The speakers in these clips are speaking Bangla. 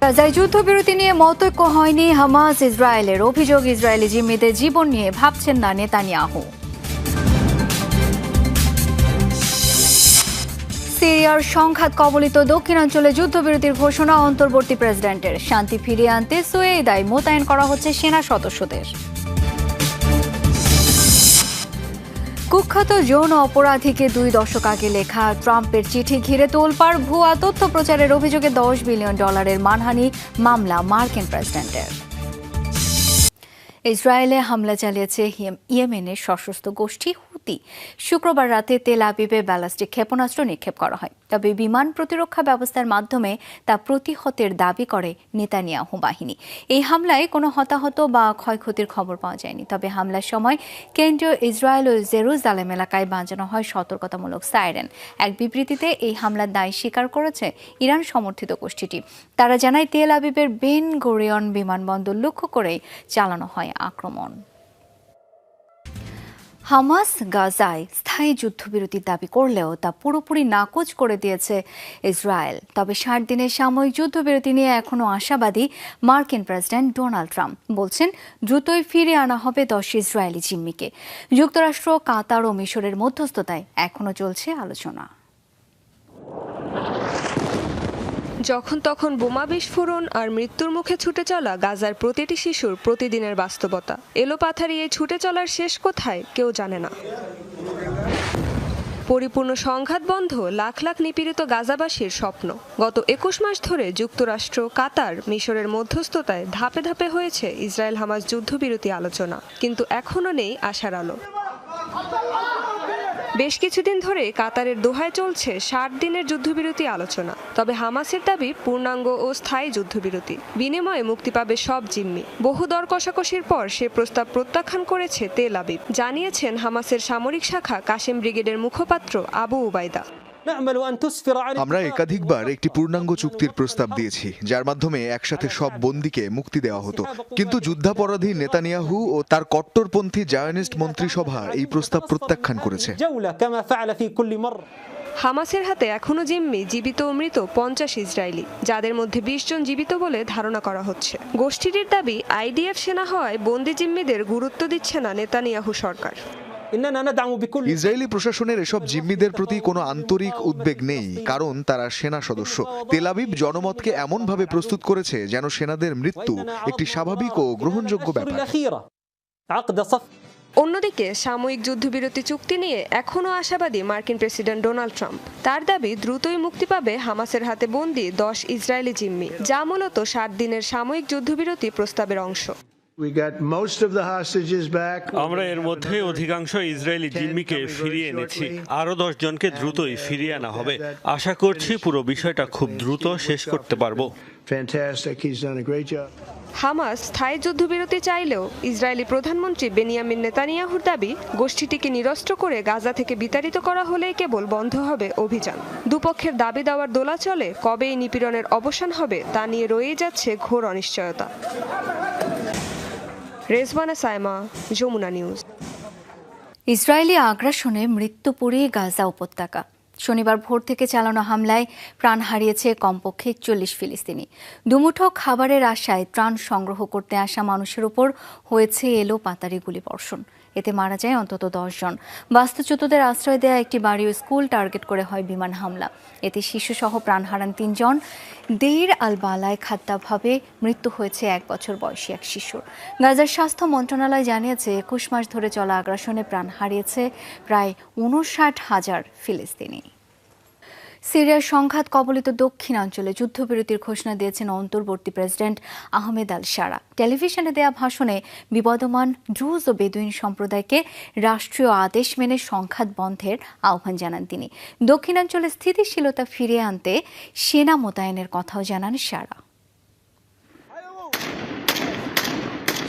গাজায় যুদ্ধবিরতি নিয়ে মতৈক্য হয়নি হামাস ইসরায়েলের অভিযোগ, ইসরায়েলি জিম্মিদের জীবন নিয়ে ভাবছেন না নেতানিয়াহু। সিরিয়ার সংঘাত কবলিত দক্ষিণাঞ্চলে যুদ্ধবিরতির ঘোষণা অন্তর্বর্তী প্রেসিডেন্টের। শান্তি ফিরিয়ে আনতে সোয়েদায় মোতায়েন করা হচ্ছে সেনা সদস্যদের। কুখ্যাত যৌন অপরাধীকে 2 দশক আগে লেখা ট্রাম্পের চিঠি ঘিরে তোলপাড়, ভুয়া তথ্য প্রচারের অভিযোগে $10 বিলিয়ন মানহানি মামলা মার্কিন প্রেসিডেন্টের। ইসরায়েলে হামলা চালিয়েছে ইয়েমেনের সশস্ত্র গোষ্ঠী হুতি। শুক্রবার রাতে তেল আবিবে ব্যালিস্টিক ক্ষেপণাস্ত্র নিক্ষেপ করা হয়, তবে বিমান প্রতিরক্ষা ব্যবস্থার মাধ্যমে তা প্রতিহতের দাবি করে নেতানিয়াহু বাহিনী। এই হামলায় কোনো হতাহত বা ক্ষয়ক্ষতির খবর পাওয়া যায়নি, তবে হামলার সময় কেন্দ্রীয় ইসরায়েল ও জেরুজালেম এলাকায় বাজানো হয় সতর্কতামূলক সাইরেন। এক বিবৃতিতে এই হামলার দায় স্বীকার করেছে ইরান সমর্থিত গোষ্ঠীটি। তারা জানায় তেল আবিবের বেন গুরিয়ন বিমানবন্দর লক্ষ্য করেই চালানো হয় আক্রমণ। হামাস গাজায় স্থায়ী যুদ্ধবিরতির দাবি করলেও তা পুরোপুরি নাকচ করে দিয়েছে ইসরায়েল। তবে 60 দিনের সাময়িক যুদ্ধবিরতি নিয়ে এখনও আশাবাদী মার্কিন প্রেসিডেন্ট ডোনাল্ড ট্রাম্প। বলছেন দ্রুতই ফিরে আনা হবে 10 ইসরায়েলি জিম্মিকে। যুক্তরাষ্ট্র, কাতার ও মিশরের মধ্যস্থতায় এখনও চলছে আলোচনা। যখন তখন বোমা বিস্ফোরণ আর মৃত্যুর মুখে ছুটে চলা গাজার প্রতিটি শিশুর প্রতিদিনের বাস্তবতা। এলোপাথারি এই ছুটে চলার শেষ কোথায় কেউ জানে না। পরিপূর্ণ সংঘাত বন্ধ লাখ লাখ নিপীড়িত গাজাবাসীর স্বপ্ন। গত 21 মাস ধরে যুক্তরাষ্ট্র, কাতার, মিশরের মধ্যস্থতায় ধাপে ধাপে হয়েছে ইসরায়েল হামাস যুদ্ধবিরতি আলোচনা, কিন্তু এখনও নেই আশার আলো। বেশ কিছুদিন ধরে কাতারের দোহায় চলছে 60 দিনের যুদ্ধবিরতি আলোচনা। তবে হামাসের দাবি পূর্ণাঙ্গ ও স্থায়ী যুদ্ধবিরতি, বিনিময়ে মুক্তি পাবে সব জিম্মি। বহু দর কষাকষির পর সে প্রস্তাব প্রত্যাখ্যান করেছে তেল আবিব, জানিয়েছেন হামাসের সামরিক শাখা কাশেম ব্রিগেডের মুখপাত্র আবু উবাইদা। আমরা একাধিকবার একটি পূর্ণাঙ্গ চুক্তির প্রস্তাব দিয়েছি, যার মাধ্যমে একসাথে সব বন্দীকে মুক্তি দেওয়া হতো, কিন্তু যুদ্ধাপরাধী নেতানিয়াহু ও তার কট্টরপন্থী জায়নিস্ট মন্ত্রিসভা এই প্রস্তাব প্রত্যাখ্যান করেছে। হামাসের হাতে এখনো জিম্মি জীবিত ও মৃত 50 ইসরায়েলি, যাদের মধ্যে 20 জন জীবিত বলে ধারণা করা হচ্ছে। গোষ্ঠীটির দাবি আইডিএফ সেনা হওয়ায় বন্দী জিম্মিদের গুরুত্ব দিচ্ছে না নেতানিয়াহু সরকার। ইসরায়েলি প্রশাসনের এসব জিম্মিদের প্রতি কোনো আন্তরিক উদ্বেগ নেই, কারণ তারা সেনা সদস্য। তেল আবিব জনমতকে এমনভাবে প্রস্তুত করেছে যেন সেনাদের মৃত্যু একটি স্বাভাবিক ও গ্রহণযোগ্য ব্যাপার। অন্যদিকে সাময়িক যুদ্ধবিরতি চুক্তি নিয়ে এখনও আশাবাদী মার্কিন প্রেসিডেন্ট ডোনাল্ড ট্রাম্প। তার দাবি দ্রুতই মুক্তি পাবে হামাসের হাতে বন্দী 10 ইসরায়েলি জিম্মি, যা মূলত 60 দিনের সাময়িক যুদ্ধবিরতি প্রস্তাবের অংশ। আমরা এর মধ্যে অধিকাংশ ইসরায়েলি জিম্মিকে ফিরিয়ে এনেছি, আরো 10 জনকে দ্রুতই ফিরিয়ে আনা হবে। আশা করছি পুরো বিষয়টা খুব দ্রুত শেষ করতে পারবো। হামাস স্থায়ী যুদ্ধবিরতি চাইলেও ইসরায়েলি প্রধানমন্ত্রী বেনিয়ামিন নেতানিয়াহুর দাবি গোষ্ঠীটিকে নিরস্ত্র করে গাজা থেকে বিতাড়িত করা হলেই কেবল বন্ধ হবে অভিযান। দুপক্ষের দাবি দেওয়ার দোলাচলে কবে এই নিপীড়নের অবসান হবে তা নিয়ে রয়েই যাচ্ছে ঘোর অনিশ্চয়তা। রেজওয়ানা সাইমা, যমুনা নিউজ। ইসরায়েলি আগ্রাসনে মৃত্যু পুড়িয়ে গাজা উপত্যকা। শনিবার ভোর থেকে চালানো হামলায় প্রাণ হারিয়েছে কমপক্ষে 40 ফিলিস্তিনি। দুমুঠো খাবারের আশায় ত্রাণ সংগ্রহ করতে আসা মানুষের উপর হয়েছে এলোপাতাড়ি গুলিবর্ষণ। এতে মারা যায় অন্তত 10 জন। বাস্তুচ্যুতদের আশ্রয় দেয়া একটি বাড়ি ও স্কুল টার্গেট করে হয় বিমান হামলা। এতে শিশুসহ প্রাণ হারান 3 জন। দেইর আল বালায় খাদ্যাভাবে মৃত্যু হয়েছে 1 বছর বয়সী এক শিশুর। গাজার স্বাস্থ্য মন্ত্রণালয় জানিয়েছে 21 মাস ধরে চলা আগ্রাসনে প্রাণ হারিয়েছে প্রায় 59,000 ফিলিস্তিনি। সিরিয়ার সংঘাত কবলিত দক্ষিণাঞ্চলে যুদ্ধবিরতির ঘোষণা দিয়েছেন অন্তর্বর্তী প্রেসিডেন্ট আহমেদ আল শারা। টেলিভিশনে দেয়া ভাষণে বিবদমান ড্রুজ ও বেদুইন সম্প্রদায়কে রাষ্ট্রীয় আদেশ মেনে সংঘাত বন্ধের আহ্বান জানান তিনি। দক্ষিণাঞ্চলে স্থিতিশীলতা ফিরিয়ে আনতে সেনা মোতায়েনের কথাও জানান শারা।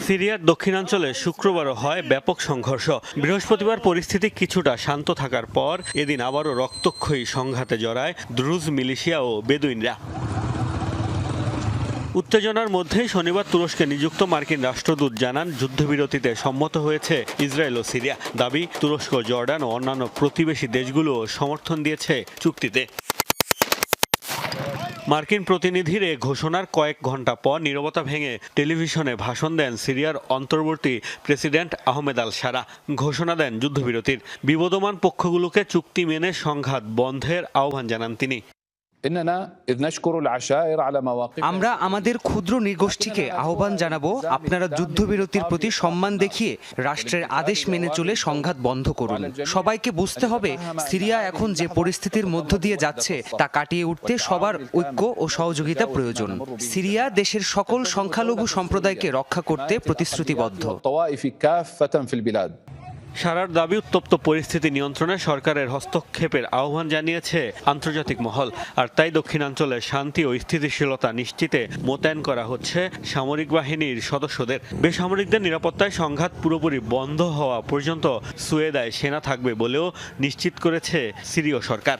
সিরিয়ার দক্ষিণাঞ্চলে শুক্রবারও হয় ব্যাপক সংঘর্ষ। বৃহস্পতিবার পরিস্থিতি কিছুটা শান্ত থাকার পর এদিন আবারও রক্তক্ষয়ী সংঘাতে জড়ায় দ্রুজ মিলিশিয়া ও বেদুইনরা। উত্তেজনার মধ্যেই শনিবার তুরস্কে নিযুক্ত মার্কিন রাষ্ট্রদূত জানান যুদ্ধবিরতিতে সম্মত হয়েছে ইসরায়েল ও সিরিয়া। দাবি তুরস্ক, জর্ডান ও অন্যান্য প্রতিবেশী দেশগুলোও সমর্থন দিয়েছে চুক্তিতে। মার্কিন প্রতিনিধির এ ঘোষণার কয়েক ঘন্টা পর নীরবতা ভেঙে টেলিভিশনে ভাষণ দেন সিরিয়ার অন্তর্বর্তী প্রেসিডেন্ট আহমেদ আল শারা। ঘোষণা দেন যুদ্ধবিরতির। বিবদমান পক্ষগুলোকে চুক্তি মেনে সংঘাত বন্ধের আহ্বান জানান তিনি। আমরা আমাদের ক্ষুদ্র নৃগোষ্ঠীকে আহ্বান জানাবো, আপনারা যুদ্ধবিরতির প্রতি সম্মান দেখিয়ে রাষ্ট্রের আদেশ মেনে চলে সংঘাত বন্ধ করুন। সবাইকে বুঝতে হবে সিরিয়া এখন যে পরিস্থিতির মধ্য দিয়ে যাচ্ছে তা কাটিয়ে উঠতে সবার ঐক্য ও সহযোগিতা প্রয়োজন। সিরিয়া দেশের সকল সংখ্যালঘু সম্প্রদায়কে রক্ষা করতে প্রতিশ্রুতিবদ্ধ। শারার দাবি, উত্তপ্ত পরিস্থিতি নিয়ন্ত্রণে সরকারের হস্তক্ষেপের আহ্বান জানিয়েছে আন্তর্জাতিক মহল। আর তাই দক্ষিণাঞ্চলে শান্তি ও স্থিতিশীলতা নিশ্চিতে মোতায়েন করা হচ্ছে সামরিক বাহিনীর সদস্যদের। বেসামরিকদের নিরাপত্তায় সংঘাত পুরোপুরি বন্ধ হওয়া পর্যন্ত সুয়েদায় সেনা থাকবে বলেও নিশ্চিত করেছে সিরীয় সরকার।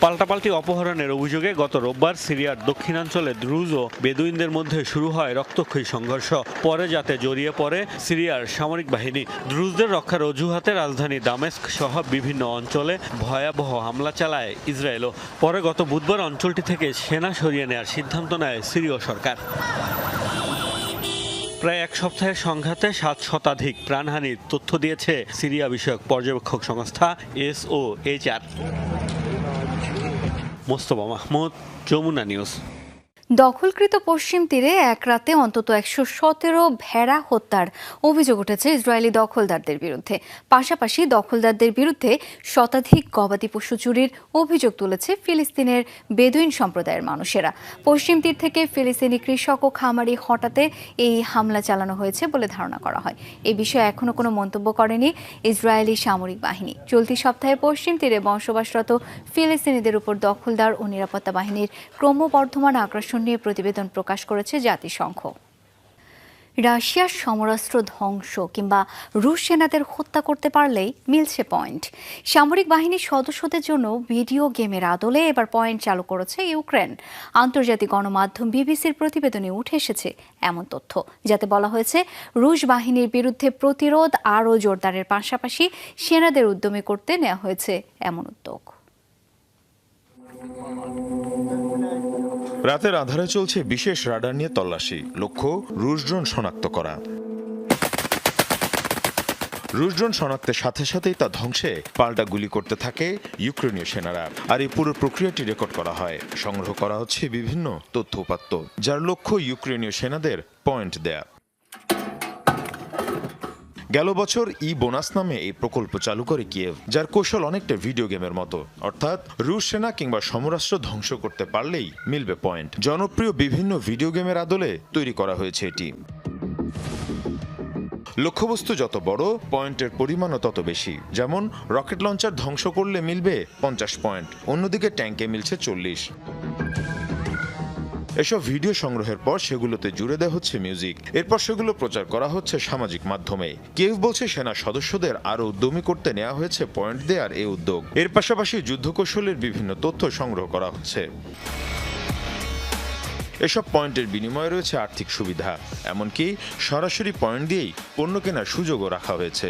পাল্টাপাল্টি অপহরণের অভিযোগে গত রোববার সিরিয়ার দক্ষিণাঞ্চলে দ্রুজ ও বেদুইনদের মধ্যে শুরু হয় রক্তক্ষয়ী সংঘর্ষ। পরে যাতে জড়িয়ে পড়ে সিরিয়ার সামরিক বাহিনী। দ্রুজদের রক্ষার অজুহাতে রাজধানী দামেস্ক সহ বিভিন্ন অঞ্চলে ভয়াবহ হামলা চালায় ইসরায়েলও। পরে গত বুধবার অঞ্চলটি থেকে সেনা সরিয়ে নেওয়ার সিদ্ধান্ত নেয় সিরীয় সরকার। প্রায় এক সপ্তাহের সংঘাতে 7 শতাধিক প্রাণহানির তথ্য দিয়েছে সিরিয়া বিষয়ক পর্যবেক্ষক সংস্থা SOHR। মোস্তফা মাহমুদ, যমুনা নিউজ। দখলকৃত পশ্চিম তীরে এক রাতে অন্তত 117 ভেড়া হত্যার অভিযোগ উঠেছে ইসরায়েলি দখলদারদের বিরুদ্ধে। পাশাপাশি দখলদারদের বিরুদ্ধে শতাধিক গবাদি পশু চুরির অভিযোগ তুলেছে ফিলিস্তিনের বেদুইন সম্প্রদায়ের মানুষেরা। পশ্চিম তীর থেকে ফিলিস্তিনি কৃষক ও খামারি হঠাতে এই হামলা চালানো হয়েছে বলে ধারণা করা হয়। এ বিষয়ে এখনো কোনো মন্তব্য করেনি ইসরায়েলি সামরিক বাহিনী। চলতি সপ্তাহে পশ্চিম তীরে বসবাসরত ফিলিস্তিনিদের উপর দখলদার ও নিরাপত্তা বাহিনীর ক্রমবর্ধমান আগ্রাসন নিয়ে প্রতিবেদন প্রকাশ করেছে জাতিসংঘ। রাশিয়ার সমরাস্ত্র ধ্বংস কিংবা রুশ সেনাদের হত্যা করতে পারলেই মিলছে পয়েন্ট। সামরিক বাহিনীর সদস্যদের জন্য ভিডিও গেমের আদলে এবার পয়েন্ট চালু করেছে ইউক্রেন। আন্তর্জাতিক গণমাধ্যম বিবিসির প্রতিবেদনে উঠে এসেছে এমন তথ্য, যাতে বলা হয়েছে রুশ বাহিনীর বিরুদ্ধে প্রতিরোধ আরও জোরদারের পাশাপাশি সেনাদের উদ্যমী করতে নেওয়া হয়েছে এমন উদ্যোগ। রাতের আঁধারে চলছে বিশেষ রাডার নিয়ে তল্লাশি, লক্ষ্য রুশ ড্রোন শনাক্ত করা। রুশ ড্রোন শনাক্তের সাথে সাথেই তা ধ্বংসে পাল্টা গুলি করতে থাকে ইউক্রেনীয় সেনারা। আর এই পুরো প্রক্রিয়াটি রেকর্ড করা হয়। সংগ্রহ করা হচ্ছে বিভিন্ন তথ্য উপাত্ত, যার লক্ষ্য ইউক্রেনীয় সেনাদের পয়েন্ট দেয়া। গেল বছর বোনাস নামে এই প্রকল্প চালু করে কিয়েভ, যার কৌশল অনেকটা ভিডিও গেমের মতো, অর্থাৎ রুশ সেনা কিংবা সমরাস্ত্র ধ্বংস করতে পারলেই মিলবে পয়েন্ট। জনপ্রিয় বিভিন্ন ভিডিও গেমের আদলে তৈরি করা হয়েছে এটি। লক্ষ্যবস্তু যত বড়, পয়েন্টের পরিমাণও তত বেশি। যেমন রকেট লঞ্চার ধ্বংস করলে মিলবে 50 পয়েন্ট, অন্যদিকে ট্যাঙ্কে মিলছে 40। এসব ভিডিও সংগ্রহের পর সেগুলোতে জুড়ে দেওয়া হচ্ছে মিউজিক। এরপর সেগুলো প্রচার করা হচ্ছে সামাজিক মাধ্যমে। কেউ বলছে সেনা সদস্যদের আরও উদ্যমী করতে নেওয়া হয়েছে পয়েন্ট দেওয়ার এই উদ্যোগ। এর পাশাপাশি যুদ্ধকৌশলের বিভিন্ন তথ্য সংগ্রহ করা হচ্ছে। এসব পয়েন্টের বিনিময়ে রয়েছে আর্থিক সুবিধা, এমনকি সরাসরি পয়েন্ট দিয়েই পণ্য কেনার সুযোগও রাখা হয়েছে।